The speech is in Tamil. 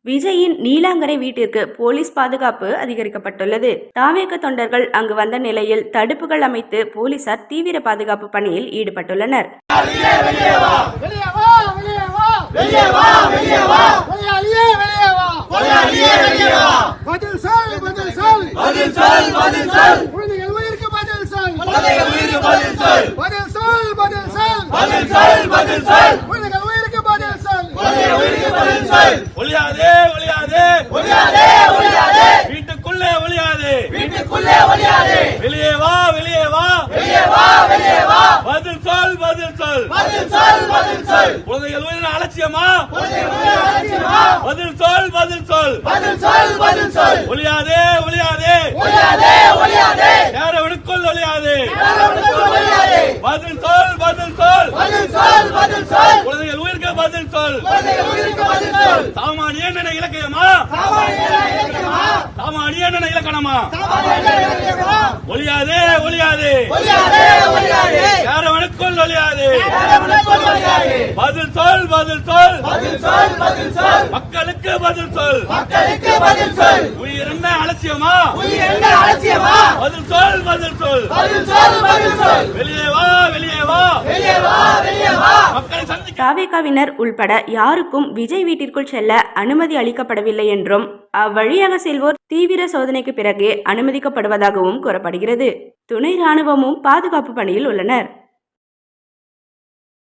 விஜயின் நீலாங்கரை வீட்டிற்கு போலீஸ் பாதுகாப்பு அதிகரிக்கப்பட்டுள்ளது. தாவேக தொண்டர்கள் அங்கு வந்த நிலையில் தடுப்புகள் அமைத்து போலீசார் தீவிர பாதுகாப்பு பணியில் ஈடுபட்டுள்ளனர். வீட்டுக்குள்ளே ஒளியாதே, வெளியே வா, பதில் சொல். குழந்தைகள் உயிரின அலட்சியமா? பதில் சொல். ஒளியாதே, யாரவனுக்குள் ஒளியாதே. பதில் சொல். குழந்தைகள் உயிருக்கு பதில் சொல். சாமானிய இலக்கியமா? சாமானிய இலக்கணமா? ஒளியாதே, யாரவனுக்குள் ஒளியாதே. பதில் சொல். மக்களுக்கு பதில் சொல். உயிர் என்ன அலட்சியமா? பதில் சொல். வெளியே வா. மக்களை சந்திக்க தாவேகாவினர் உள்பட யாருக்கும் விஜய் வீட்டிற்குள் செல்ல அனுமதி அளிக்கப்படவில்லை என்றும் அவ்வழியாக செல்வோர் தீவிர சோதனைக்கு பிறகே அனுமதிக்கப்படுவதாகவும் கூறப்படுகிறது. துணை ராணுவமும் பாதுகாப்பு பணியில் உள்ளனர்.